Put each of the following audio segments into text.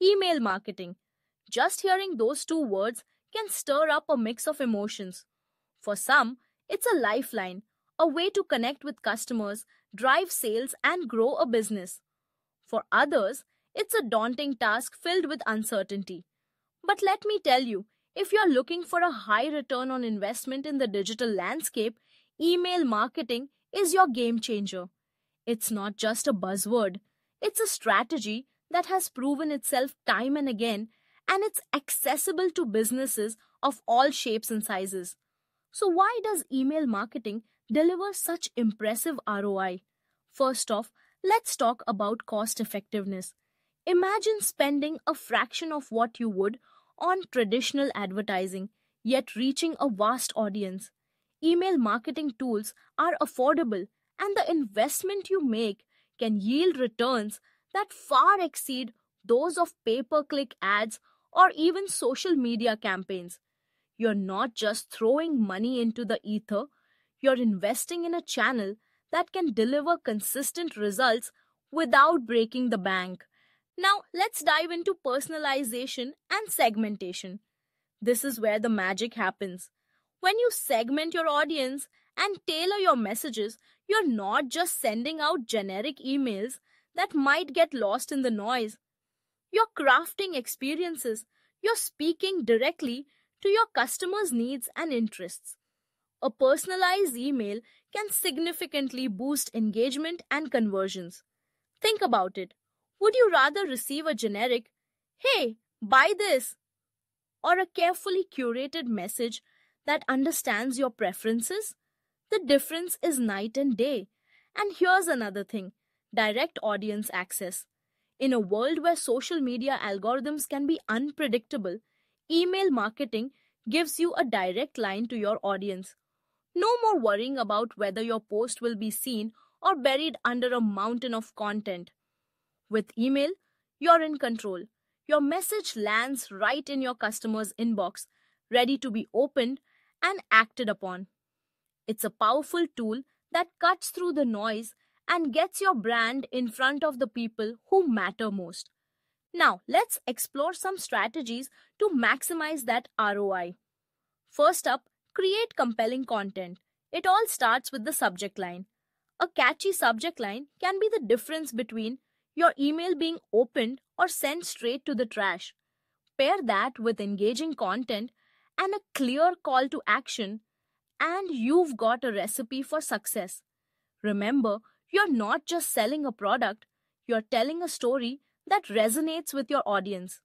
email marketing. Just hearing those two words can stir up a mix of emotions. For some, it's a lifeline, a way to connect with customers, drive sales, and grow a business. For others, it's a daunting task filled with uncertainty. But let me tell you, if you're looking for a high return on investment in the digital landscape, email marketing is your game changer. It's not just a buzzword, it's a strategy that has proven itself time and again, and it's accessible to businesses of all shapes and sizes. So, why does email marketing deliver such impressive ROI? First off, let's talk about cost effectiveness. Imagine spending a fraction of what you would on traditional advertising, yet reaching a vast audience. Email marketing tools are affordable, and the investment you make can yield returns that far exceed those of pay-per-click ads or even social media campaigns. You're not just throwing money into the ether, you're investing in a channel that can deliver consistent results without breaking the bank. Now, let's dive into personalization and segmentation. This is where the magic happens. When you segment your audience and tailor your messages, you're not just sending out generic emails that might get lost in the noise. You're crafting experiences. You're speaking directly to your customers' needs and interests. A personalized email can significantly boost engagement and conversions. Think about it. Would you rather receive a generic, "Hey, buy this," or a carefully curated message that understands your preferences? The difference is night and day. And here's another thing: direct audience access. In a world where social media algorithms can be unpredictable, email marketing gives you a direct line to your audience. No more worrying about whether your post will be seen or buried under a mountain of content. With email, you're in control. Your message lands right in your customer's inbox, ready to be opened and acted upon. It's a powerful tool that cuts through the noise and gets your brand in front of the people who matter most. Now, let's explore some strategies to maximize that ROI. First up, create compelling content. It all starts with the subject line. A catchy subject line can be the difference between your email being opened or sent straight to the trash. Pair that with engaging content and a clear call to action, and you've got a recipe for success. Remember, you're not just selling a product, you're telling a story that resonates with your audience.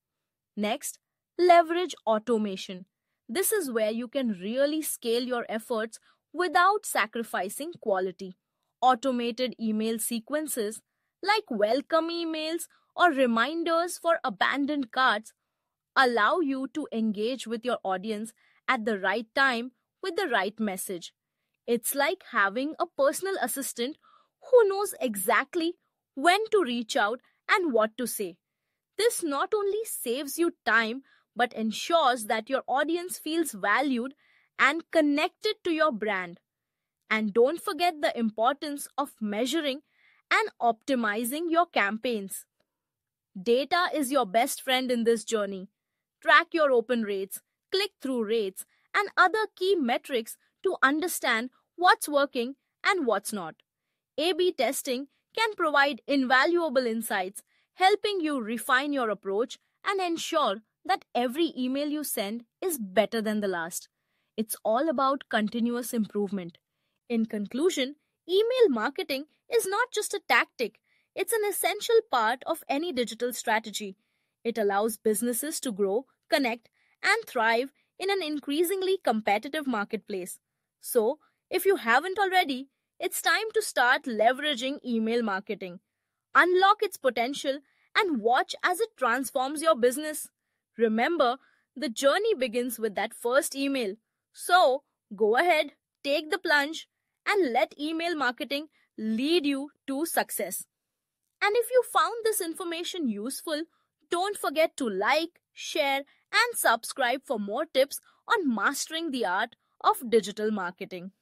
Next, leverage automation. This is where you can really scale your efforts without sacrificing quality. Automated email sequences like welcome emails or reminders for abandoned carts allow you to engage with your audience at the right time with the right message. It's like having a personal assistant who knows exactly when to reach out and what to say. This not only saves you time but ensures that your audience feels valued and connected to your brand. And don't forget the importance of measuring and optimizing your campaigns. Data is your best friend in this journey. Track your open rates, click-through rates, and other key metrics to understand what's working and what's not. A/B testing can provide invaluable insights, helping you refine your approach and ensure that every email you send is better than the last. It's all about continuous improvement. In conclusion, email marketing is not just a tactic, it's an essential part of any digital strategy. It allows businesses to grow, connect, and thrive in an increasingly competitive marketplace. So, if you haven't already, it's time to start leveraging email marketing. Unlock its potential and watch as it transforms your business. Remember, the journey begins with that first email. So, go ahead, take the plunge, and let email marketing lead you to success. And if you found this information useful, don't forget to like, share, and subscribe for more tips on mastering the art of digital marketing.